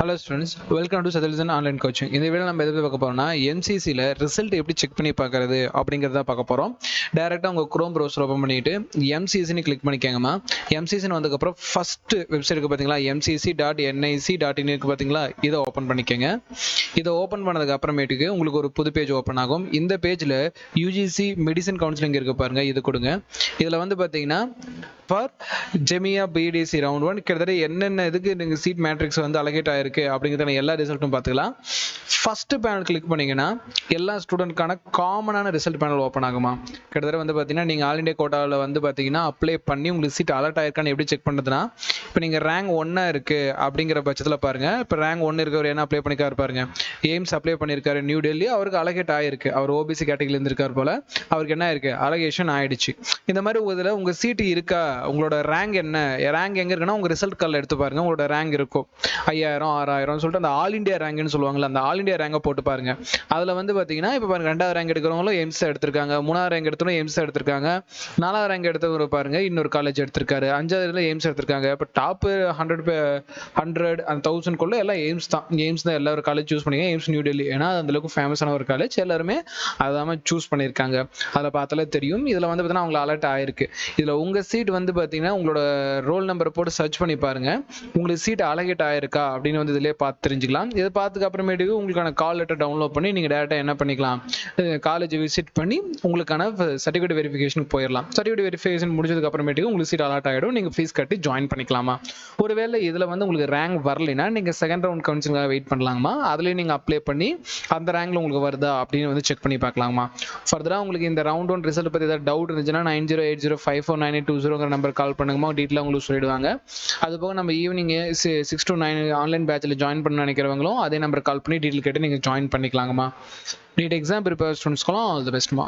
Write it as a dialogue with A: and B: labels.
A: Hello students, welcome to sakthivelscience online coaching. இந்த வீடியோல நம்ம எதை பத்தி பார்க்க போறோம்னா MCC ல ரிசல்ட் எப்படி செக் பண்ணி பார்க்கிறது அப்படிங்கறத பார்க்க போறோம். டைரக்ட்டா உங்க Chrome browser ஓபன் பண்ணிட்டு MCC னு கிளிக் பண்ணிக்கங்கமா. MCC னு வந்ததுக்கு அப்புறம் ஃபர்ஸ்ட் வெப்சைட் இருக்கு பாத்தீங்களா mcc.nic.in இருக்கு பாத்தீங்களா இத ஓபன் பண்ணிக்கங்க. இத ஓபன் பண்ணதுக்கு அப்புறமேட்டுக்கு உங்களுக்கு ஒரு புது பேஜ் ஓபன் ஆகும். இந்த பேஜ்ல UGC மெடிசன் கவுன்சிலிங் இருக்கு பாருங்க இது கொடுங்க. இதுல வந்து பாத்தீங்கன்னா ஃபார் ஜெமியா BDC ரவுண்ட் 1 கிட்டத்தட்ட என்னென்ன இதுக்கு நீங்க சீட் மேட்ரிக்ஸ் வந்து அலோகேட் ஆயிருக்கு அப்படிங்கறத எல்லா ரிசல்ட்டும் பார்த்துக்கலாம். ஃபர்ஸ்ட் பேனல் கிளிக் பண்ணீங்கன்னா எல்லா ஸ்டூடெண்ட்கான காமனான ரிசல்ட் பேனல் ஓபன் ஆகுமா. கிட்டத்தட்ட வந்து பாத்தீங்கன்னா நீங்க ஆல் இந்தியா கோட்டால வந்து பாத்தீங்கன்னா அப்ளை பண்ணி உங்களுக்கு சீட் அலர்ட் ஆயிருக்கான்னு எப்படி செக் பண்றதுன்னா, இப்போ நீங்க ரேங்க் 1 இருக்கு அப்படிங்கிற பட்சத்துல பாருங்க. இப்போ ரேங்க் 1 இருக்கவர் என்ன அப்ளை பண்ணிருக்காரு பாருங்க. எய்ம்ஸ் அப்ளை பண்ணிருக்காரு நியூ டெல்லி, அவருக்கு அலோகேட் ஆயிருக்கு. அவர் OBC கேட்டகரியில இருந்து இருக்கார் போல, அவருக்கு என்ன இருக்கு அலோகேஷன் ஆயிடுச்சு. இந்த மாதிரி இதுல உங்க சீட் இருக்கா, உங்களோட ரேங்க் என்ன, ரேங்க் எங்க இருக்குன்னா உங்க ரிசல்ட் கார்டுல எடுத்து பாருங்க. உங்களோட ரேங்க் இருக்கும் 5000 6000 சொல்லிட்டு அந்த ஆல் இந்தியா ரேங்க்னு சொல்லுவாங்கல்ல, அந்த ஆல் இந்தியா ரேங்கை போட்டு பாருங்க. அதுல வந்து பாத்தீங்கன்னா இப்போ பாருங்க 2வது ரேங்க் எடுக்கிறவங்களும் எய்ம்ஸ் எடுத்திருக்காங்க, 3வது ரேங்க் எடுத்தவங்களும் எய்ம்ஸ் எடுத்திருக்காங்க, 4வது ரேங்க் எடுத்தவர் பாருங்க இன்னொரு காலேஜ் எடுத்திருக்காரு, 5வது எய்ம்ஸ் எடுத்திருக்காங்க. இப்போ டாப் 100 அந்த 1000 குள்ள எல்லாம் எய்ம்ஸ் தான். எய்ம்ஸ் தான் எல்லாரும் காலேஜ் சூஸ் பண்ணீங்க. எய்ம்ஸ் நியூ டெல்லி ஏன்னா அந்த அளவுக்கு ஃபேமஸான ஒரு காலேஜ், எல்லாருமே அதான் சூஸ் பண்ணியிருக்காங்க. அதில் பார்த்தாலே தெரியும். இதில் வந்து பார்த்தீங்கன்னா அவங்களுக்கு அலர்ட் ஆயிருக்கு. இதில் உங்கள் சீட் வந்து பார்த்தீங்கன்னா உங்களோட ரோல் நம்பரை போட்டு சர்ச் பண்ணி பாருங்க, உங்களுக்கு சீட் அலோகேட் ஆயிருக்கா அப்படின்னு வந்து இதிலே பார்த்து தெரிஞ்சுக்கலாம். இதை பார்த்துக்கு அப்புறமேட்டுக்கு உங்களுக்கான கால் லெட்டர் டவுன்லோட் பண்ணி நீங்கள் டேரெக்டாக என்ன பண்ணிக்கலாம், காலேஜ் விசிட் பண்ணி உங்களுக்கான சர்டிஃபிகேட் வெரிஃபிகேஷனுக்கு போயிடலாம். சர்டிஃபிகேட் வெரிஃபிகேஷன் முடிஞ்சதுக்கு அப்புறமேட்டுக்கு உங்களுக்கு சீட் அலாட் ஆகிடும். நீங்கள் ஃபீஸ் கட்டி ஜாயின் பண்ணிக்கலாமா. ஒருவேளை இதில் வந்து உங்களுக்கு ரேங்க் வரலைன்னா நீங்கள் செகண்ட் ரவுண்ட் கவுன்சிலிங்காக வெயிட் பண்ணலாமா, அதுலேயும் நீங்கள் அப்ளை பண்ணி அந்த ரேங்க்ல உங்களுக்கு வருதா அப்படின்னு வந்து செக் பண்ணி பார்க்கலாமா. ஃபர்தராக உங்களுக்கு இந்த ரவுண்ட் 1 ரிசல்ட் பற்றி ஏதாவது டவுட் இருந்துச்சுன்னா 9080549820 நம்பர் கால் பண்ணுங்கம்மா, டீட்டெயிலாக உங்களுக்கு சொல்லிடுவாங்க. அது போக நம்ம ஈவினிங் 6 to 9 ஆன்லைன் பேட்சில் ஜாயின் பண்ண நினைக்கிறவங்களும் அதே நம்பர் கால் பண்ணி டீட்டெயில் கேட்டு நீங்கள் ஜாயின் பண்ணிக்கலாங்கம்மா. நீட் எக்ஸாம் ப்ரிப்பேர் ஸ்டூடெண்ட்ஸ்க்கெல்லாம் ஆல் தி பெஸ்ட்மா.